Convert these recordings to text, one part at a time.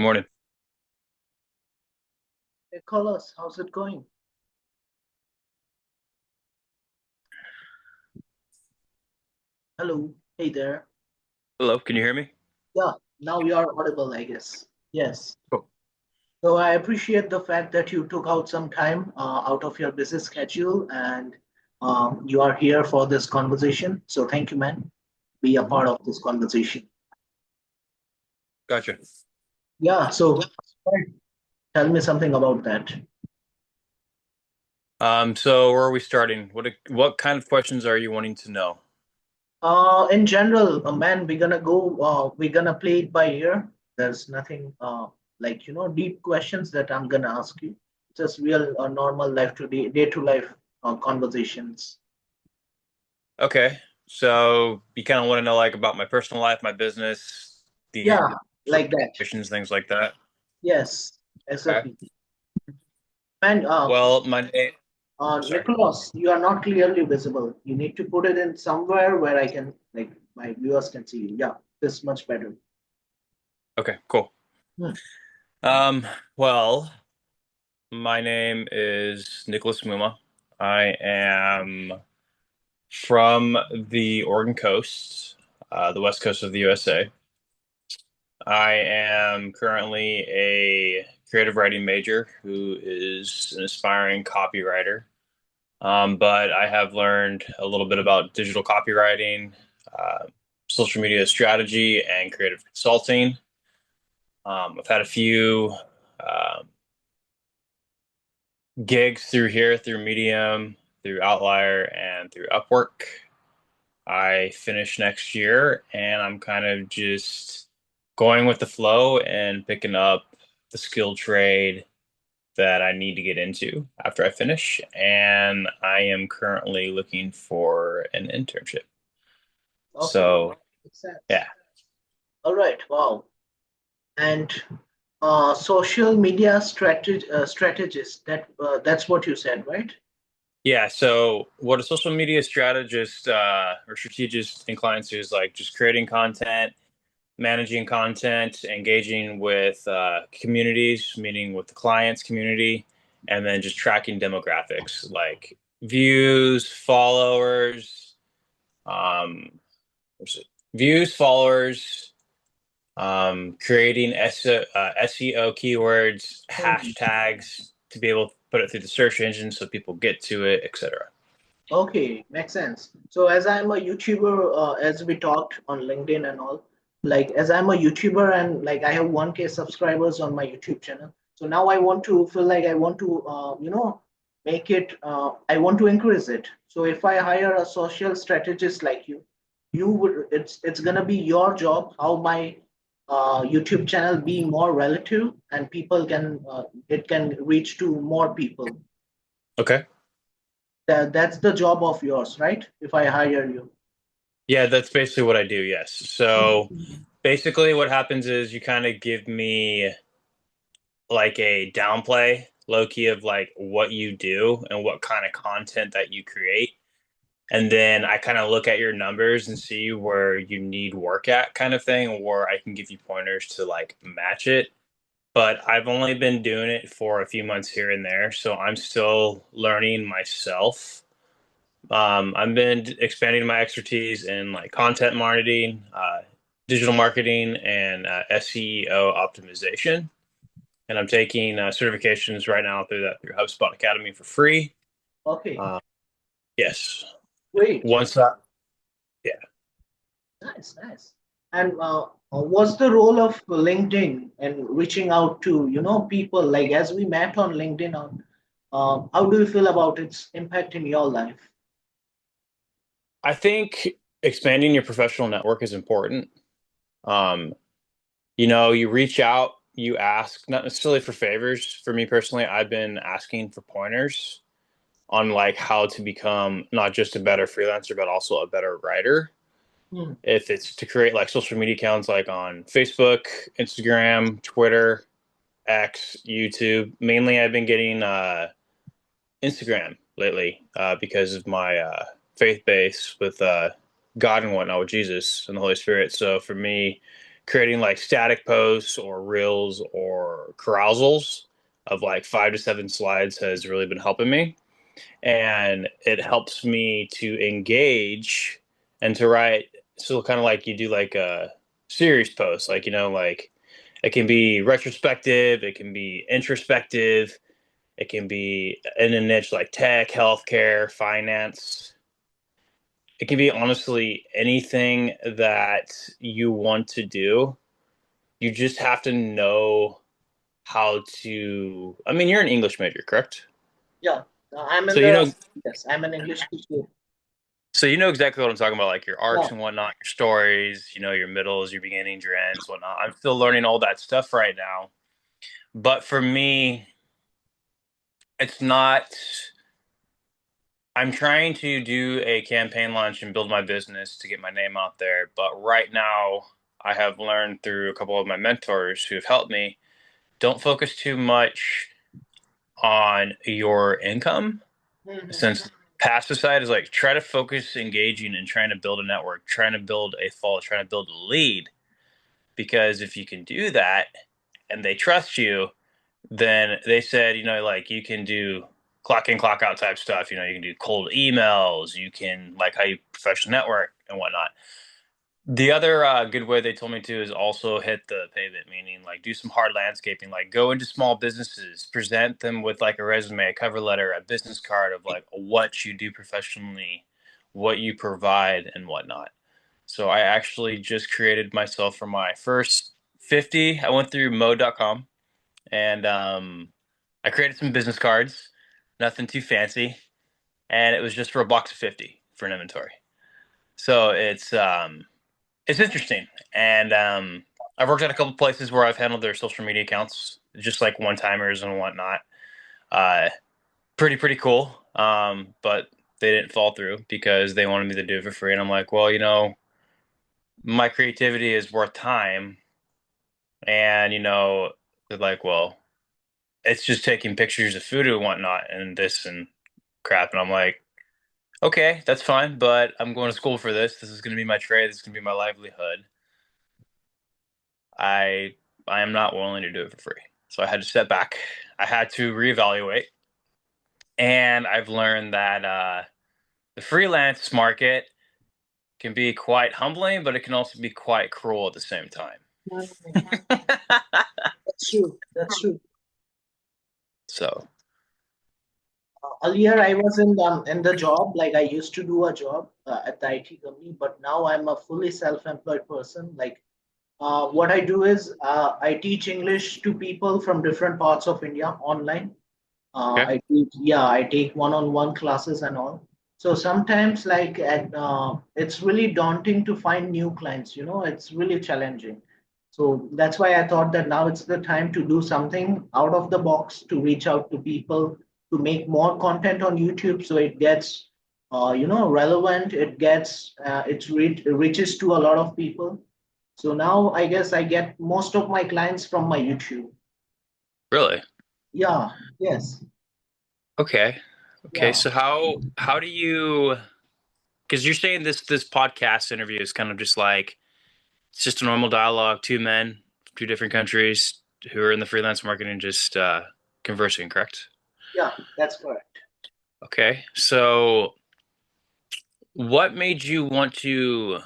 morning. Hey, Carlos, how's it going? Hello. Hey there. Hello, can you hear me? Yeah, now you are audible, I guess. Yes. Cool. So I appreciate the fact that you took out some time out of your busy schedule and you are here for this conversation. So thank you, man. Be a Mhm. part of this conversation. Gotcha. Yeah. So tell me something about that. So where are we starting? What kind of questions are you wanting to know? In general, man, we're gonna play it by ear. There's nothing like deep questions that I'm gonna ask you. Just real normal life to day to life conversations. Okay. So you kind of want to know like about my personal life, my business, the Yeah, like that. situations, things like that. Yes, Okay. exactly. Man, Well, my name, sorry. Nicholas, you are not clearly visible. You need to put it in somewhere where I can, like, my viewers can see you. Yeah, this much better. Okay, cool. Hmm. Um, well, my name is Nicholas Muma. I am from the Oregon coast, the west coast of the USA. I am currently a creative writing major who is an aspiring copywriter. But I have learned a little bit about digital copywriting, uh, social media strategy, and creative consulting. I've had a few um gigs through here, through Medium, through Outlier, and through Upwork. I finish next year, and I'm kind of just going with the flow and picking up the skill trade that I need to get into after I finish. And I am currently looking for an internship. Okay, So, makes sense. yeah. All right. Wow. And social media strategist. That's what you said, right? Yeah, so what a social media strategist or strategist inclines to is like just creating content, managing content, engaging with communities, meaning with the client's community, and then just tracking demographics like views, followers, um, what's it? Views, followers, creating SEO keywords, Hmm. hashtags to be able to put it through the search engine so people get to it, etc. Okay, makes sense. So as I'm a YouTuber, as we talked on LinkedIn and all, like as I'm a YouTuber and like I have 1K subscribers on my YouTube channel. So now I want to feel like I want to, make it. I want to increase it. So if I hire a social strategist like you would. It's gonna be your job. How my YouTube channel be more relative and people can it can reach to more people. Okay. That's the job of yours, right? If I hire you. Yeah, that's basically what I do, yes. So basically what happens is you kind of give me like a downplay, low key of like what you do and what kind of content that you create. And then I kind of look at your numbers and see where you need work at kind of thing, or I can give you pointers to like match it. But I've only been doing it for a few months here and there, so I'm still learning myself. I've been expanding my expertise in like content marketing, digital marketing, and SEO optimization. And I'm taking certifications right now through HubSpot Academy for free. Okay, Uh, yes, great. once that, yeah. Nice, nice. And what's the role of LinkedIn and reaching out to, people like as we met on LinkedIn on how do you feel about its impact in your life? I think expanding your professional network is important. Um, you reach out, you ask, not necessarily for favors. For me personally, I've been asking for pointers on like how to become not just a better freelancer, but also a better writer. Hmm. If it's to create like social media accounts like on Facebook, Instagram, Twitter, X, YouTube. Mainly, I've been getting Instagram lately because of my faith base with God and whatnot, with Jesus and the Holy Spirit. So for me, creating like static posts or reels or carousels of like 5 to 7 slides has really been helping me. And it helps me to engage and to write. So kind of like you do like a series post, like, like it can be retrospective, it can be introspective, it can be in a niche like tech, healthcare, finance. It can be honestly anything that you want to do. You just have to know how to. I mean, you're an English major, correct? Yeah, I'm So in you the know, yes, I'm an English teacher. so you know exactly what I'm talking about, like your Yeah. arcs and whatnot, your stories. Your middles, your beginnings, your ends, whatnot. I'm still learning all that stuff right now. But for me, it's not. I'm trying to do a campaign launch and build my business to get my name out there. But right now, I have learned through a couple of my mentors who have helped me, don't focus too much on your income, Mhm. since passive side is like try to focus engaging and trying to build a network, trying to build a follow, trying to build a lead. Because if you can do that and they trust you, then they said, like you can do clock in, clock out type stuff. You can do cold emails, you can like how you professional network and whatnot. The other good way they told me to is also hit the pavement, meaning like do some hard landscaping, like go into small businesses, present them with like a resume, a cover letter, a business card of like what you do professionally, what you provide, and whatnot. So I actually just created myself for my first 50. I went through mode.com and I created some business cards, nothing too fancy, and it was just for a box of 50 for an inventory. So it's interesting, and I've worked at a couple places where I've handled their social media accounts, just like one timers and whatnot. Uh, pretty cool. But they didn't fall through because they wanted me to do it for free, and I'm like, well, my creativity is worth time, and they're like, well, it's just taking pictures of food and whatnot, and this and crap, and I'm like, okay, that's fine, but I'm going to school for this. This is going to be my trade. This is going to be my livelihood. I I am not willing to do it for free. So I had to step back. I had to reevaluate, and I've learned that the freelance market can be quite humbling, but it can also be quite cruel at the same time. Mhm. That's true. That's true. So Earlier, I was in the job, like I used to do a job at the IT company, but now I'm a fully self-employed person. Like what I do is I teach English to people from different parts of India online. okay, I take one-on-one classes and all. So sometimes, it's really daunting to find new clients. It's really challenging. So that's why I thought that now it's the time to do something out of the box to reach out to people to make more content on YouTube, so it gets, relevant. It reaches to a lot of people. So now I guess I get most of my clients from my YouTube. really, Yeah. Yes. okay, okay. Yeah. So how do you? Because you're saying this podcast interview is kind of just like it's just a normal dialogue, two men, two different countries who are in the freelance market and just conversing, correct? Yeah, that's correct. Okay. So, what made you want to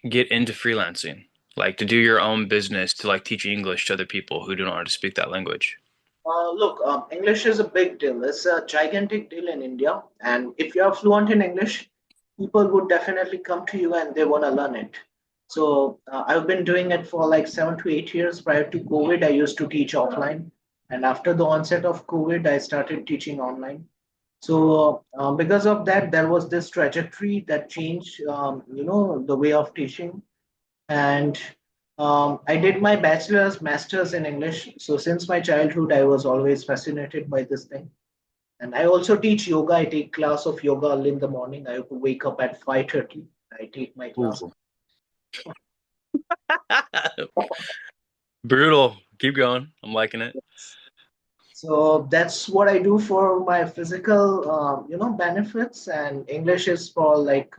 get into freelancing? Like to do your own business, to like teach English to other people who don't know how to speak that language? Look, English is a big deal. It's a gigantic deal in India, and if you are fluent in English, people would definitely come to you and they want to learn it. So I've been doing it for like 7 to 8 years. Prior to COVID, I used to teach offline, and after the onset of COVID, I started teaching online. So because of that, there was this trajectory that changed, the way of teaching. And I did my bachelor's, master's in English. So since my childhood, I was always fascinated by this thing. And I also teach yoga. I take class of yoga early in the morning. I have to wake up at 5:30. I take my class. Ooh. Brutal. Keep going. I'm liking it. So that's what I do for my physical, benefits. And English is for like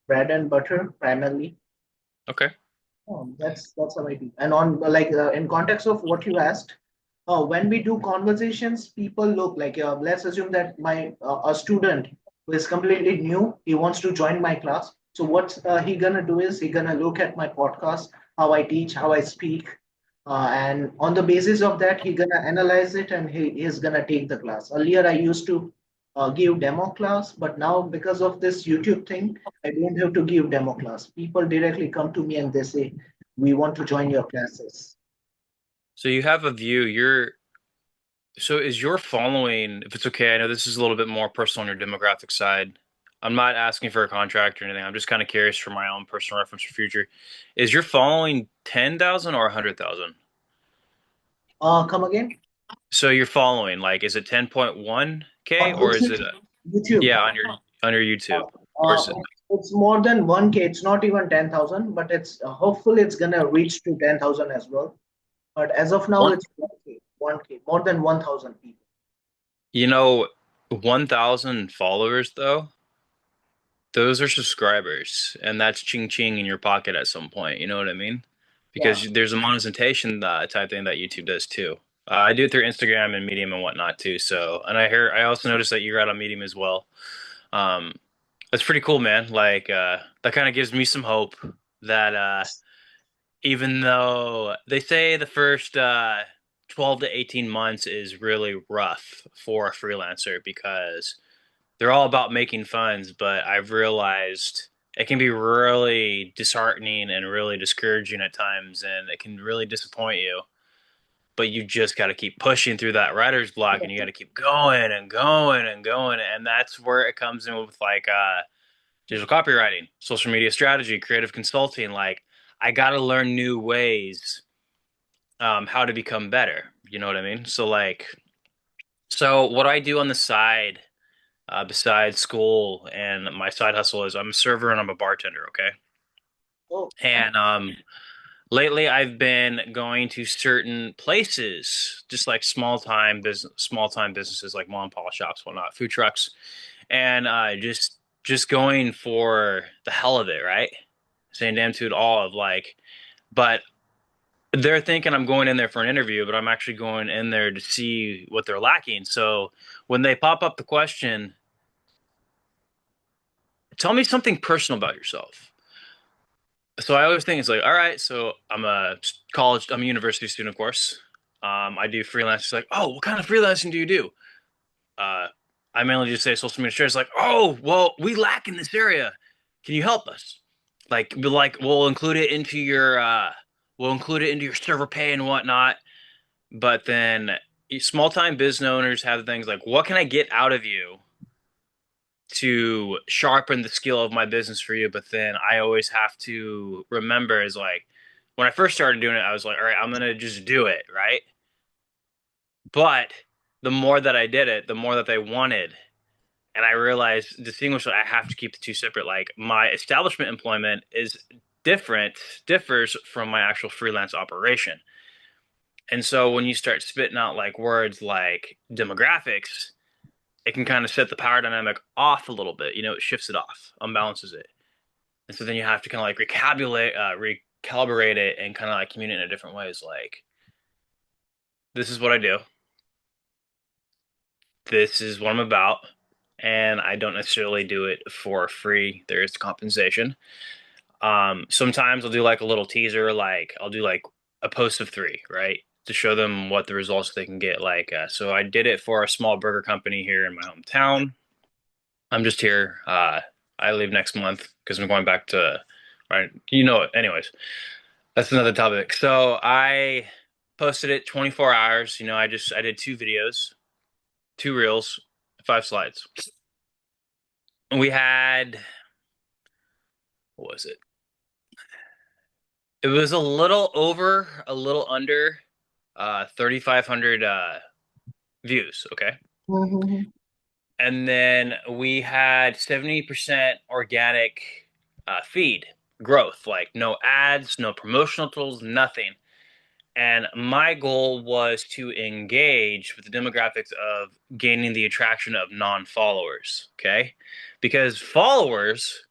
bread and butter primarily. Okay. That's how I do. And on like in context of what you asked, when we do conversations, people look like let's assume that my a student who is completely new, he wants to join my class. So what he gonna do is he gonna look at my podcast, how I teach, how I speak, and on the basis of that, he gonna analyze it and he is gonna take the class. Earlier, I used to give demo class, but now because of this YouTube thing, I don't have to give demo class. People directly come to me and they say, "We want to join your classes." So you have a view. So is your following, if it's okay, I know this is a little bit more personal on your demographic side. I'm not asking for a contract or anything. I'm just kind of curious for my own personal reference for future. Is your following 10,000 or 100,000? Come again? So you're following, like, is it 10.1K On or is YouTube? it, YouTube. yeah, on your Uh, YouTube? Or is it it's more than 1K. It's not even 10,000, but it's hopefully it's gonna reach to 10,000 as well. But as of now, one? it's 1K, 1K, more than 1,000 people. You know, 1,000 followers though, those are subscribers, and that's ching ching in your pocket at some point. You know what I mean? Yeah. Because there's a monetization type thing that YouTube does too. I do it through Instagram and Medium and whatnot too. So, and I also noticed that you're out on Medium as well. Um, that's pretty cool, man. Like, that kind of gives me some hope that even though they say the first 12 to 18 months is really rough for a freelancer because they're all about making funds, but I've realized it can be really disheartening and really discouraging at times, and it can really disappoint you. But you just got to keep pushing through that writer's block, and you got to keep going and going and going, and that's where it comes in with like digital copywriting, social media strategy, creative consulting. Like I got to learn new ways how to become better. You know what I mean? So what I do on the side besides school and my side hustle is I'm a server and I'm a bartender. Okay. Oh, And lately I've been going to certain places, just like small time businesses like mom and pop shops, whatnot, food trucks, and just going for the hell of it, right? Saying damn to it all of like, but they're thinking I'm going in there for an interview, but I'm actually going in there to see what they're lacking. So when they pop up the question, tell me something personal about yourself. So I always think it's like, all right, so I'm a university student, of course. I do freelance. It's like, oh, what kind of freelancing do you do? Uh, I mainly just say social media shares. Like, oh, well, we lack in this area. Can you help us? Like we'll include it into your server pay and whatnot. But then small time business owners have things like, what can I get out of you to sharpen the skill of my business for you? But then I always have to remember is like when I first started doing it, I was like, all right, I'm gonna just do it, right? But the more that I did it, the more that they wanted. And I realized distinguish I have to keep the two separate. Like my establishment employment is differs from my actual freelance operation. And so when you start spitting out like words like demographics, it can kind of set the power dynamic off a little bit. You know, it shifts it off, unbalances it. And so then you have to kind of like recalibrate it and kind of like communicate in a different ways. Like, this is what I do. This is what I'm about. And I don't necessarily do it for free. There is compensation. Sometimes I'll do like a little teaser, like I'll do like a post of three, right? To show them what the results they can get. So I did it for a small burger company here in my hometown. I'm just here. I leave next month because I'm going back to, right? You know it. Anyways, that's another topic. So I posted it 24 hours. I did two videos, two reels, 5 slides. And we had, what was it? It was a little over, a little under 3,500 views. Okay. mhm. And then we had 70% organic feed growth, like no ads, no promotional tools, nothing. And my goal was to engage with the demographics of gaining the attraction of non followers. Okay. Because followers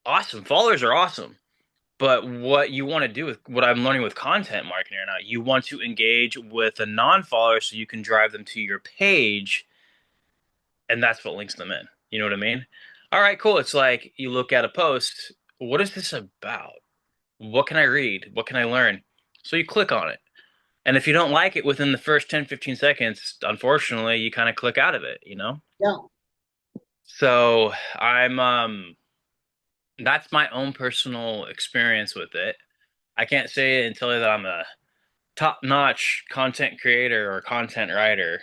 are awesome. But what you want to do with what I'm learning with content marketing right now, you want to engage with a non-follower so you can drive them to your page, and that's what links them in. You know what I mean? All right, cool. It's like you look at a post, what is this about? What can I read? What can I learn? So you click on it. And if you don't like it within the first 10, 15 seconds, unfortunately, you kind of click out of it, you know? Yeah, So that's my own personal experience with it. I can't say it until that I'm a top-notch content creator or content writer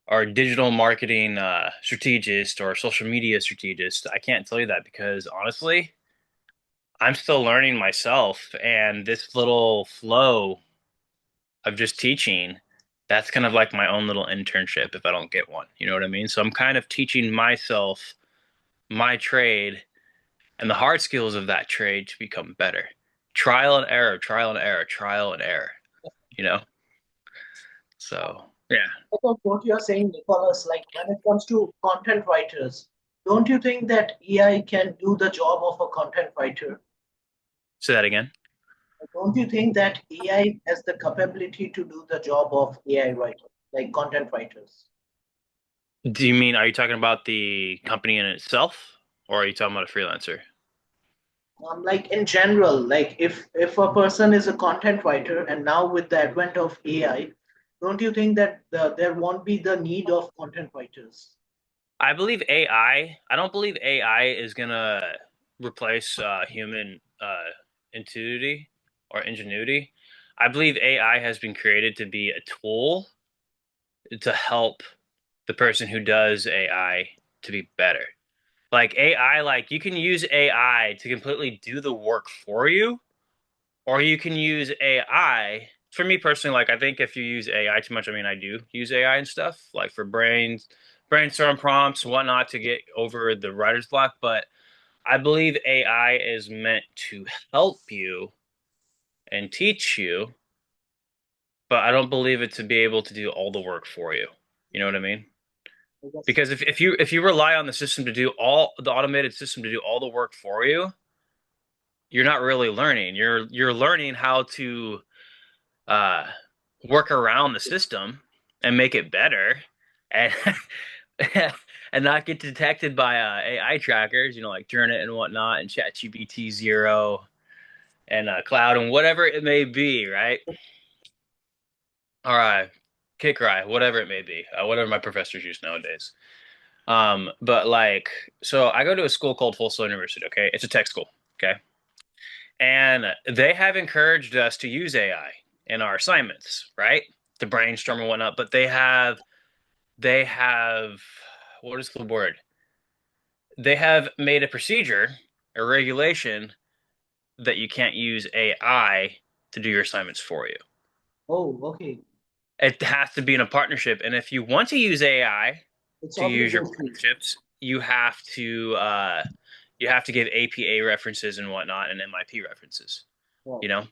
or digital marketing strategist or social media strategist. I can't tell you that because honestly, I'm still learning myself, and this little flow of just teaching, that's kind of like my own little internship if I don't get one. You know what I mean? So I'm kind of teaching myself my trade and the hard skills of that trade to become better. Trial and error, trial and error, trial and error, you know? So, yeah. because what you're saying, Nicholas, like when it comes to content writers, don't you think that AI can do the job of a content writer? Say that again. Don't you think that AI has the capability to do the job of AI writer, like content writers? Do you mean, are you talking about the company in itself or are you talking about a freelancer? Like in general, like if a person is a content writer, and now with the advent of AI, don't you think that there won't be the need of content writers? I believe I don't believe AI is gonna replace human intuitivity or ingenuity. I believe AI has been created to be a tool to help the person who does AI to be better. Like AI, like you can use AI to completely do the work for you, or you can use AI. For me personally, like I think if you use AI too much, I mean I do use AI and stuff, like for brainstorm prompts, whatnot, to get over the writer's block. But I believe AI is meant to help you and teach you, but I don't believe it to be able to do all the work for you. You know what I mean? Because Because if you rely on the system to do all the automated system to do all the work for you, you're not really learning. You're learning how to uh, work around the system and make it better, and and not get detected by AI trackers, you know, like Turnet and whatnot, and ChatGPT zero and Cloud and whatever it may be, right? All right, Kickrai, whatever it may be, whatever my professors use nowadays. But like, so I go to a school called Full Sail University. Okay, it's a tech school. Okay, and they have encouraged us to use AI in our assignments, right? To brainstorm and whatnot. But they have what is the word? They have made a procedure, a regulation that you can't use AI to do your assignments for you. oh, okay, It has to be in a partnership. And if you want to use AI it's to use your obligatory. partnerships, you have to give APA references and whatnot and MIP references, you Wow. know,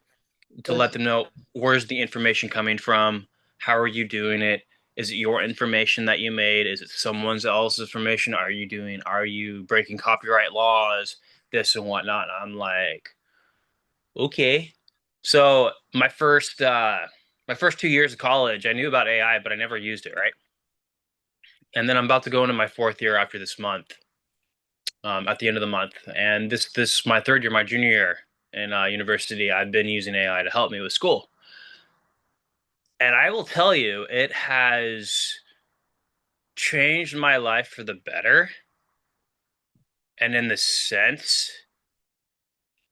to let Because them know where's the information coming from, how are you doing it? Is it your information that you made? Is it someone else's information? Are you breaking copyright laws? This and whatnot. And I'm like, okay. So my first 2 years of college, I knew about AI, but I never used it, right? And then I'm about to go into my fourth year after this month, at the end of the month. And this my third year, my junior year in university. I've been using AI to help me with school, and I will tell you, it has changed my life for the better. And in the sense,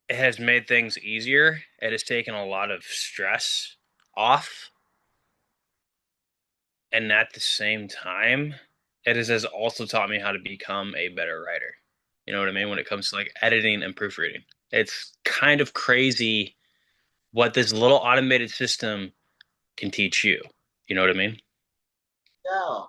it has made things easier. It has taken a lot of stress off, and at the same time, has also taught me how to become a better writer. You know what I mean? When it comes to like editing and proofreading, it's kind of crazy what this little automated system can teach you. You know what I mean? yeah,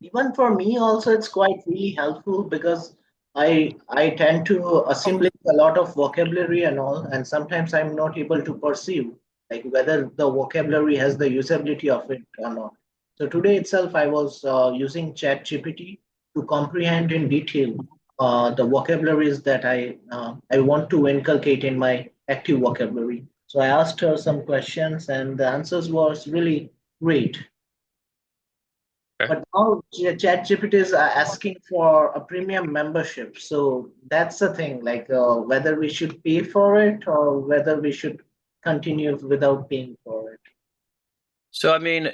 even for me also it's quite really helpful because I tend to assimilate a lot of vocabulary and all, and sometimes I'm not able to perceive like whether the vocabulary has the usability of it or not. So today itself I was using Chat GPT to comprehend in detail the vocabularies that I want to inculcate in my active vocabulary. So I asked her some questions, and the answers was really great. Okay. But now ChatGPT is asking for a premium membership. So that's the thing, like whether we should pay for it or whether we should continue without paying for it. So I mean,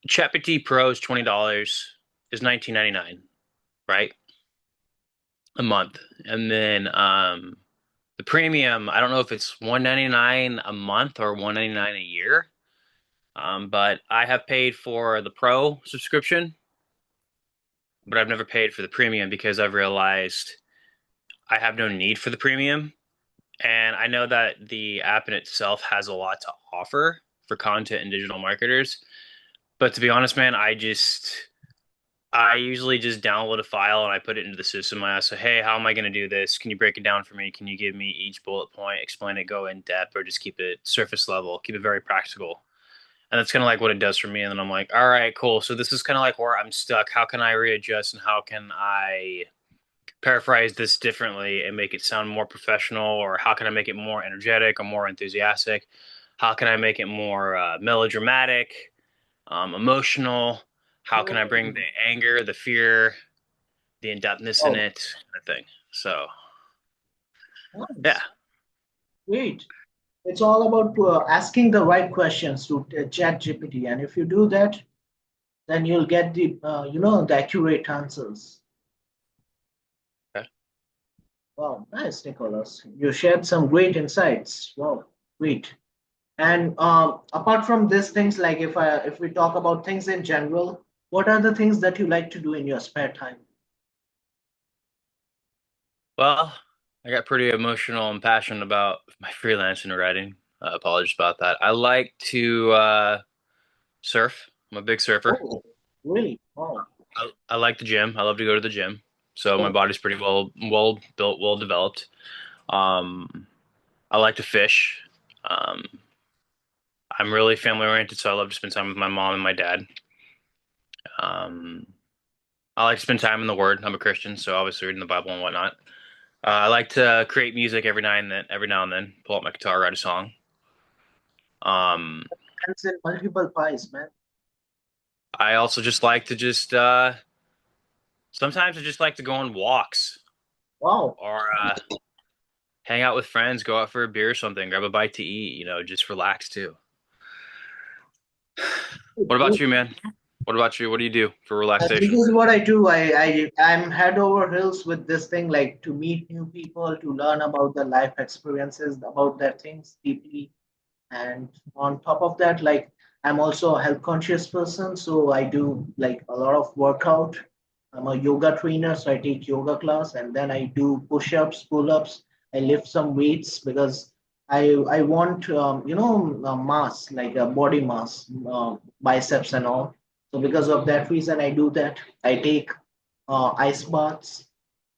ChatGPT Pro is $20, is 19.99, right? A month. And then the premium, I don't know if it's 199 a month or 199 a year. But I have paid for the Pro subscription, but I've never paid for the premium because I've realized I have no need for the premium. And I know that the app in itself has a lot to offer for content and digital marketers. But to be honest, man, I usually just download a file and I put it into the system. I ask, hey, how am I going to do this? Can you break it down for me? Can you give me each bullet point, explain it, go in depth, or just keep it surface level, keep it very practical? And that's kind of like what it does for me. And then I'm like, all right, cool. So this is kind of like where I'm stuck. How can I readjust and how can I paraphrase this differently and make it sound more professional? Or how can I make it more energetic or more enthusiastic? How can I make it more melodramatic, emotional? How can I bring the Mm. anger, the fear, the in-depthness in Oh, it, kind of thing? So, yeah. nice. Great. It's all about asking the right questions to ChatGPT, and if you do that, then you'll get the accurate answers. Okay. Wow, nice, Nicholas. You shared some great insights. Wow, great. And apart from these things, like if we talk about things in general, what are the things that you like to do in your spare time? Well, I got pretty emotional and passionate about my freelancing and writing. Apologies about that. I like to surf. I'm a big surfer. Oh, really? Oh, I like the gym. I love to go to the gym. So my oh, body's pretty well built, well developed. Um, I like to fish. Um, I'm really family oriented, so I love to spend time with my mom and my dad. Um, I like to spend time in the Word. I'm a Christian, so obviously reading the Bible and whatnot. I like to create music every now and then. Pull out my guitar, write a song. Um, hands in multiple pies, man. I also just like to just sometimes I just like to go on walks Wow. or hang out with friends, go out for a beer or something, grab a bite to eat, just relax too. What about you, man? What about you? What do you do for This relaxation? is what I do. I'm head over heels with this thing, like to meet new people, to learn about their life experiences, about their things deeply. And on top of that, like I'm also a health conscious person, so I do like a lot of workout. I'm a yoga trainer, so I take yoga class, and then I do push-ups, pull-ups. I lift some weights because I want mass, like a body mass, biceps and all. So because of that reason, I do that. I take ice baths.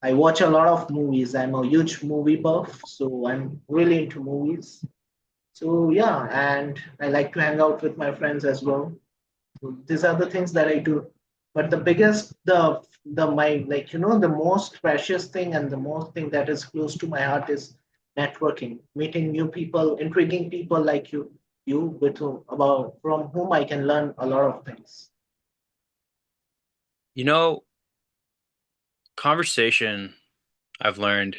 I watch a lot of movies. I'm a huge movie buff, so I'm really into movies. So yeah, and I like to hang out with my friends as well. So these are the things that I do. But the biggest, the my like the most precious thing and the most thing that is close to my heart is networking, meeting new people, intriguing people like you with whom, about from whom I can learn a lot of things. You know, conversation I've learned.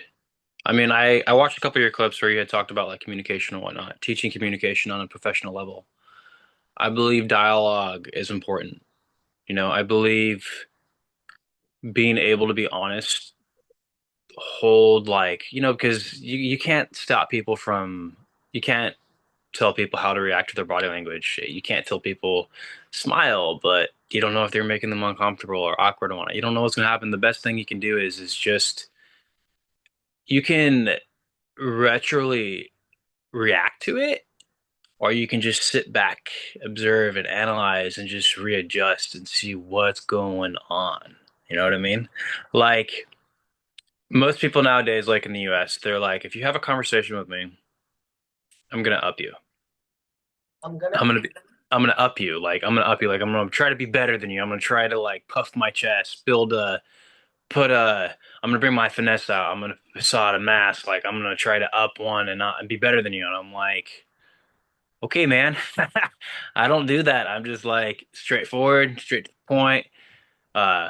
I mean, I watched a couple of your clips where you had talked about like communication and whatnot, teaching communication on a professional level. I believe dialogue is important. I believe being able to be honest, hold like, because you can't stop people from, you can't tell people how to react to their body language. You can't tell people smile, but you don't know if they're making them uncomfortable or awkward or whatnot. You don't know what's going to happen. The best thing you can do is just, you can retroly react to it, or you can just sit back, observe, and analyze and just readjust and see what's going on. You know what I mean? Like most people nowadays, like in the US, they're like, if you have a conversation with me, I'm gonna up you. I'm I'm gonna gonna be, I'm gonna up you. Like I'm gonna up you. Like I'm gonna try to be better than you. I'm gonna try to like puff my chest, put I'm gonna bring my finesse out. I'm gonna facade a mask. Like I'm gonna try to up one and not and be better than you. And I'm like, okay, man, I don't do that. I'm just like straightforward, straight to the point. Uh,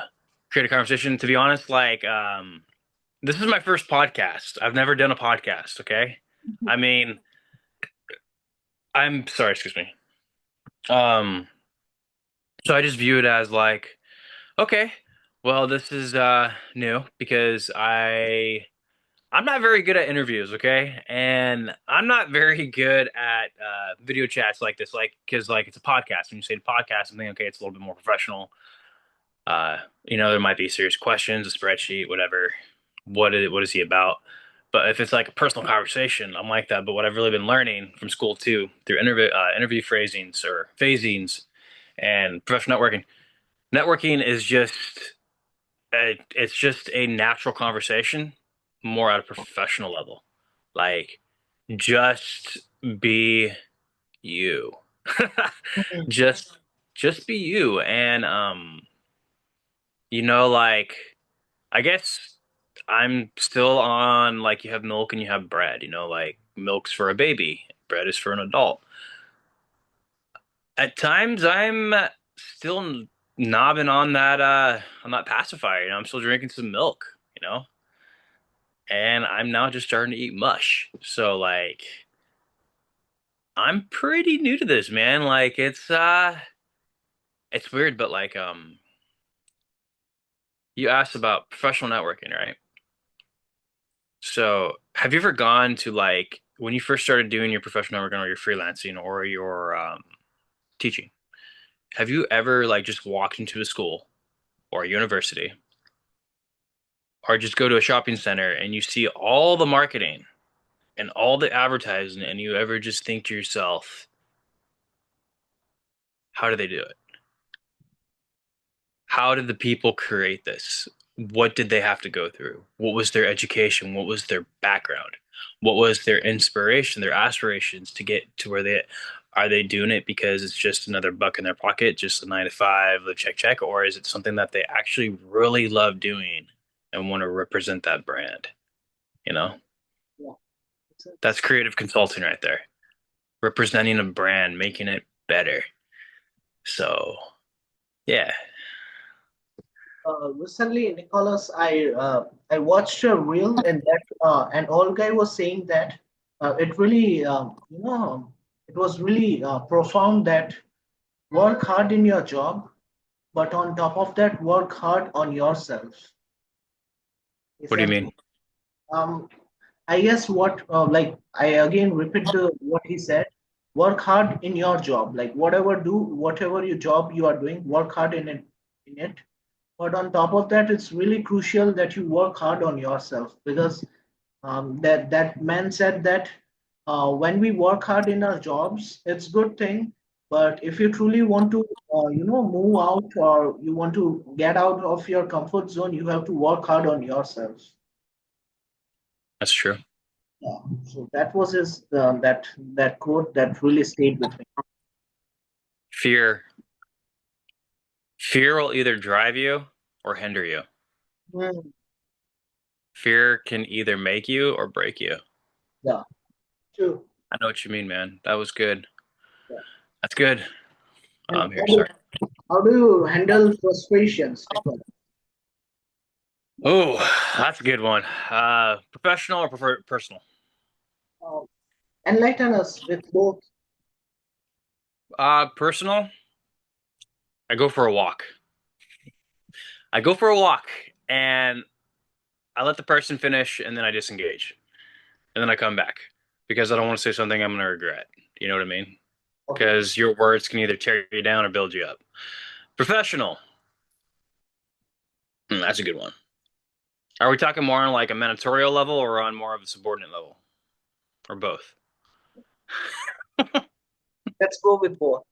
create a conversation. To be honest, like this is my first podcast. I've never done a podcast. Okay, I mean, I'm sorry. Excuse me. Um, so I just view it as like, okay, well, this is new because I'm not very good at interviews, okay? And I'm not very good at video chats like this, like because like it's a podcast. When you say podcast, I'm thinking, okay, it's a little bit more professional. There might be serious questions, a spreadsheet, whatever. What is he about? But if it's like a personal conversation, I'm like that. But what I've really been learning from school too, through interview phrasings or phasings and professional networking is just it's just a natural conversation, more at a professional level. Like, just be you. Mhm. just just be you. And like I guess I'm still on like you have milk and you have bread, like milk's for a baby, bread is for an adult. At times I'm still knobbing on that pacifier, I'm still drinking some milk, and I'm now just starting to eat mush. So like I'm pretty new to this, man. Like it's weird, but like you asked about professional networking, right? So have you ever gone to like when you first started doing your professional networking or your freelancing or your teaching, have you ever like just walked into a school or a university or just go to a shopping center and you see all the marketing and all the advertising and you ever just think to yourself, how do they do it? How did the people create this? What did they have to go through? What was their education? What was their background? What was their inspiration, their aspirations to get to where they are? They doing it because it's just another buck in their pocket, just a 9 to 5, live check check, or is it something that they actually really love doing and want to represent that brand? You know, Yeah, makes that's sense. creative consulting right there. Representing a brand, making it better. So, yeah. Recently, Nicholas, I watched a reel and that an old guy was saying that it really it was really profound that work hard in your job, but on top of that, work hard on yourself. What do you mean? Essentially, um, I guess what like I again repeat the what he said. Work hard in your job, like whatever your job you are doing, work hard in it. But on top of that, it's really crucial that you work hard on yourself because that man said that when we work hard in our jobs, it's good thing. But if you truly want to, move out or you want to get out of your comfort zone, you have to work hard on yourself. That's true. Yeah. So that was his that quote that really stayed with me. Fear. Fear will either drive you or hinder you. Mm, Fear can either make you or break you. yeah. True. I know what you mean, man. That was good. Yeah. That's good. And Here, sorry. how do you handle frustrations, Nicholas? Oh, that's a good one. Professional or personal? Um, Enlighten us with both. Personal. I go for a walk. I go for a walk and I let the person finish and then I disengage. And then I come back because I don't want to say something I'm going to regret. You know what I mean? Okay. Because your words can either tear you down or build you up. Professional. That's a good one. Are we talking more on like a managerial level or on more of a subordinate level? Or both? Let's go with both.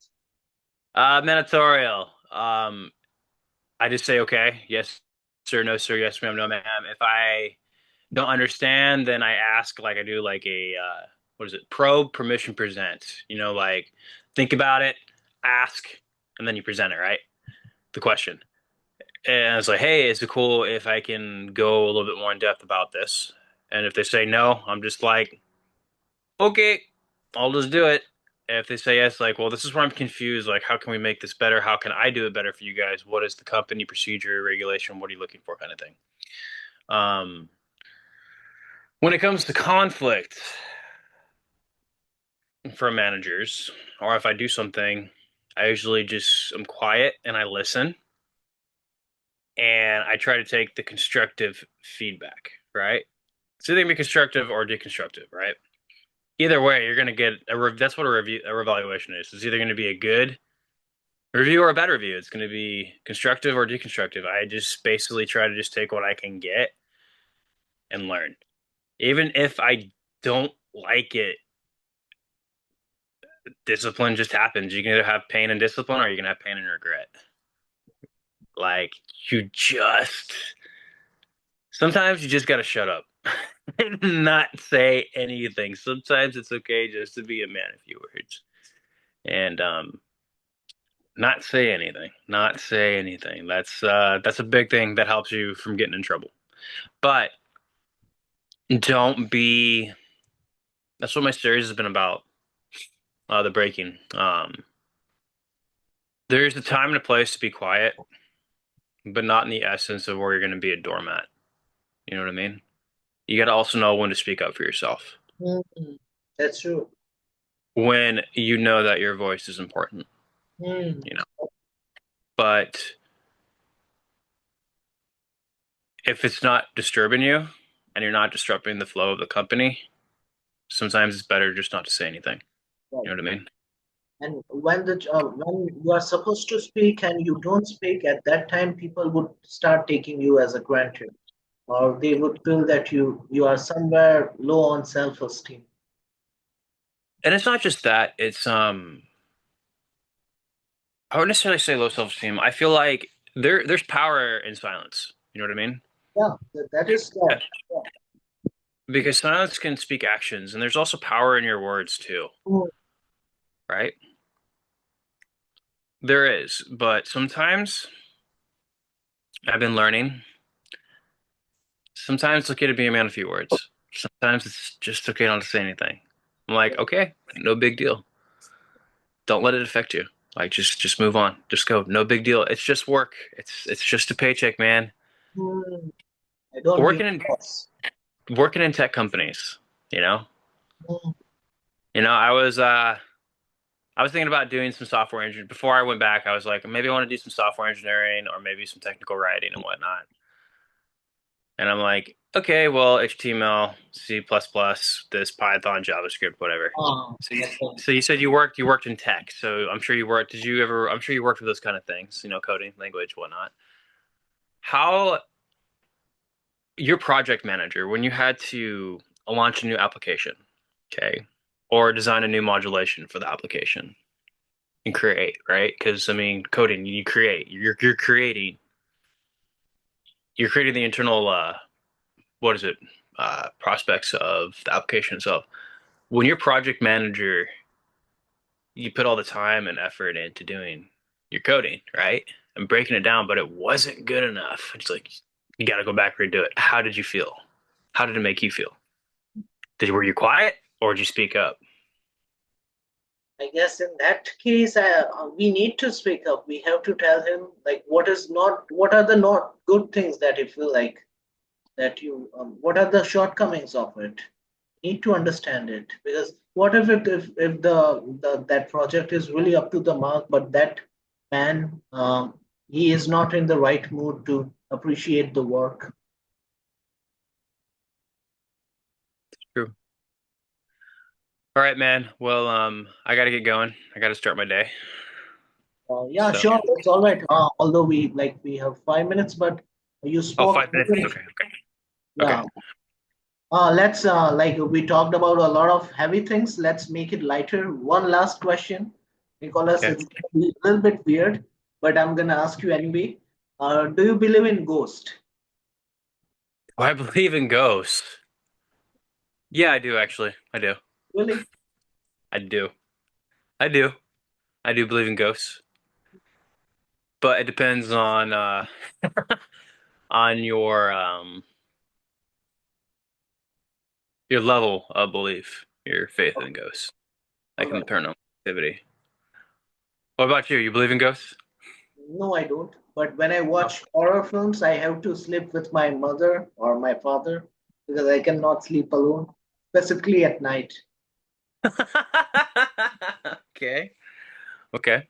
Managerial. I just say okay, yes sir, no sir, yes ma'am, no ma'am. If I don't understand, then I ask like I do like a what is it? Probe, permission, present. Like think about it, ask, and then you present it, right? The question. And it's like, hey, is it cool if I can go a little bit more in depth about this? And if they say no, I'm just like, okay, I'll just do it. And if they say yes, like, well, this is where I'm confused. Like, how can we make this better? How can I do it better for you guys? What is the company procedure, regulation? What are you looking for, kind of thing. Um, when it comes to conflict for managers, or if I do something, I usually just I'm quiet and I listen and I try to take the constructive feedback, right? It's either gonna be constructive or deconstructive, right? Either way, you're gonna get that's what a revaluation is. It's either gonna be a good review or a bad review. It's gonna be constructive or deconstructive. I just basically try to just take what I can get and learn. Even if I don't like it, discipline just happens. You can either have pain and discipline or you can have pain and regret. Like you just sometimes you just gotta shut up and not say anything. Sometimes it's okay just to be a man of few words and not say anything. Not say anything. That's a big thing that helps you from getting in trouble. But don't be. That's what my series has been about. The breaking. There's a time and a place to be quiet, but not in the essence of where you're going to be a doormat. You know what I mean? You got to also know when to speak up for yourself. Mm, that's true. When you know that your voice is important, Mm, you know. But if it's not disturbing you and you're not disrupting the flow of the company, sometimes it's better just not to say anything. right. You know what I mean? And when you are supposed to speak and you don't speak, at that time people would start taking you as a granted, or they would feel that you are somewhere low on self-esteem. And it's not just that. It's I wouldn't necessarily say low self-esteem. I feel like there's power in silence. You know what I mean? Yeah, that is that. Yeah. Because silence can speak actions, and there's also power in your words too, Mm, right? There is, but sometimes I've been learning. Sometimes it's okay to be a man of few words. Sometimes it's just okay not to say anything. I'm like, okay, no big deal. Don't let it affect you. Like just move on. Just go. No big deal. It's just work. It's just a paycheck, man. mm, I don't need Working in boss. working in tech companies, you know. Mm, I was thinking about doing some software engineering before I went back. I was like, maybe I want to do some software engineering or maybe some technical writing and whatnot. And I'm like, okay, well, HTML, C++, this Python, JavaScript, whatever. So you, makes sense. so you said you worked in tech. So I'm sure you worked. Did you ever? I'm sure you worked with those kind of things. Coding, language, whatnot. How your project manager when you had to launch a new application, okay, or design a new modulation for the application and create, right? Because I mean, coding, you create. You're creating. You're creating the internal what is it? Prospects of the application itself. When your project manager, you put all the time and effort into doing your coding, right? And breaking it down, but it wasn't good enough. It's like you got to go back and redo it. How did you feel? How did it make you feel? Were you quiet or did you speak up? I guess in that case, we need to speak up. We have to tell him like what are the not good things that you feel like that what are the shortcomings of it. Need to understand it because what if the that project is really up to the mark, but that man he is not in the right mood to appreciate the work. True. All right, man. Well, I got to get going. I got to start my day. Yeah, So, sure, it's all right. Although we have 5 minutes, but you oh, spoke. 5 minutes. Okay. Okay. Okay. Yeah. Let's like we talked about a lot of heavy things. Let's make it lighter. One last question, Nicholas. Okay. It's a little bit weird, but I'm gonna ask you anyway. Do you believe in ghost? Oh, I believe in ghosts. Yeah, I do actually. I do. Really? I do. I do. I do believe in ghosts. but it depends on on your level of belief, your faith in ghosts, All like in the right. paranormal activity. What about you? You believe in ghosts? No, I don't. But when I watch horror films, I have to sleep with my mother or my father because I cannot sleep alone, specifically at night. Okay. Okay.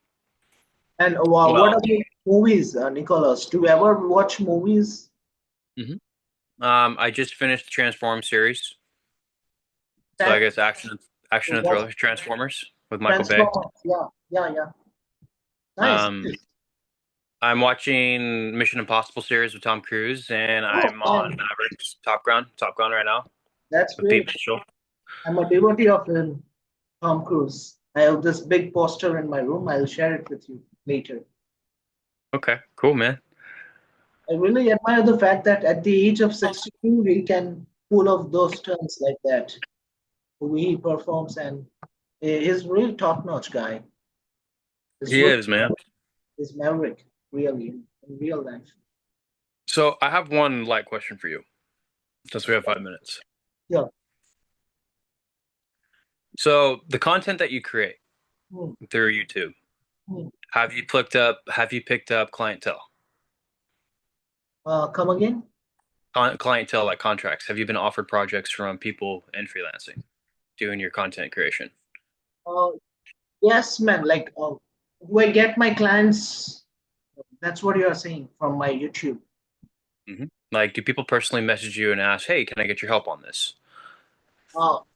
And what Well, about movies, Nicholas? Do you ever watch movies? mhm. I just finished the Transform series, so I That guess action and what thriller Transformers with Michael Bay. Transformers? Yeah, yeah, yeah. Nice. Um, I'm watching Mission Impossible series with Tom Cruise, and Oh, I'm on man, Mavericks Top Gun right now that's with Pete great. Mitchell. I'm a devotee of him, Tom Cruise. I have this big poster in my room. I'll share it with you later. Okay, cool, man. I really admire the fact that at the age of 62, he can pull off those stunts like that. The way he performs, and he's really top-notch guy. His He look is, man. is maverick, really, in real life. So I have one light question for you, since we have 5 minutes. Yeah. So the content that you create Hmm, through YouTube, hmm. have you picked up clientele? Come again? Clientele like contracts. Have you been offered projects from people in freelancing doing your content creation? Uh, yes, man. Like, do I get my clients? That's what you are saying from my YouTube. Like, do people personally message you and ask, "Hey, can I get your help on this?"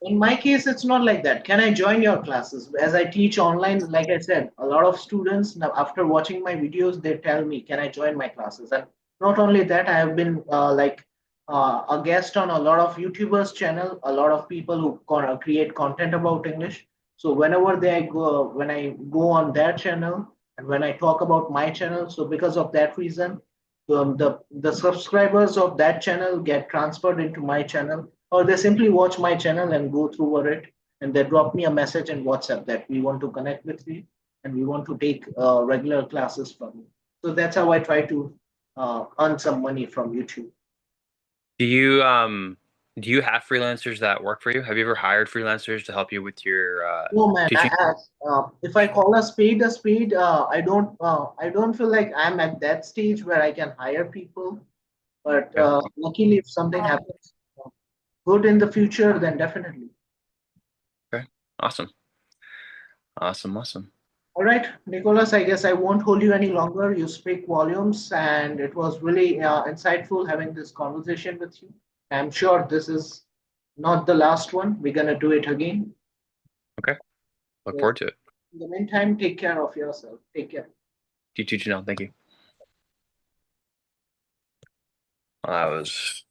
In my case, it's not like that. Can I join your classes? As I teach online, like I said, a lot of students now, after watching my videos, they tell me, "Can I join my classes?" And not only that, I have been a guest on a lot of YouTubers' channel. A lot of people who create content about English. So whenever when I go on their channel and when I talk about my channel, so because of that reason, the subscribers of that channel get transferred into my channel, or they simply watch my channel and go through it, and they drop me a message in WhatsApp that we want to connect with you and we want to take regular classes from you. So that's how I try to earn some money from YouTube. Do you um do you have freelancers that work for you? Have you ever hired freelancers to help you with your No, man. teaching? If I call a speed, I don't feel like I'm at that stage where I can hire people. But Okay. luckily, if something happens good in the future, then definitely. Okay. Awesome. Awesome. Awesome. All right, Nicholas, I guess I won't hold you any longer. You speak volumes, and it was really insightful having this conversation with you. I'm sure this is not the last one. We're going to do it again. Okay. Look So, forward to it. in the meantime, take care of yourself. Take care. You too, Janelle. Thank you. That was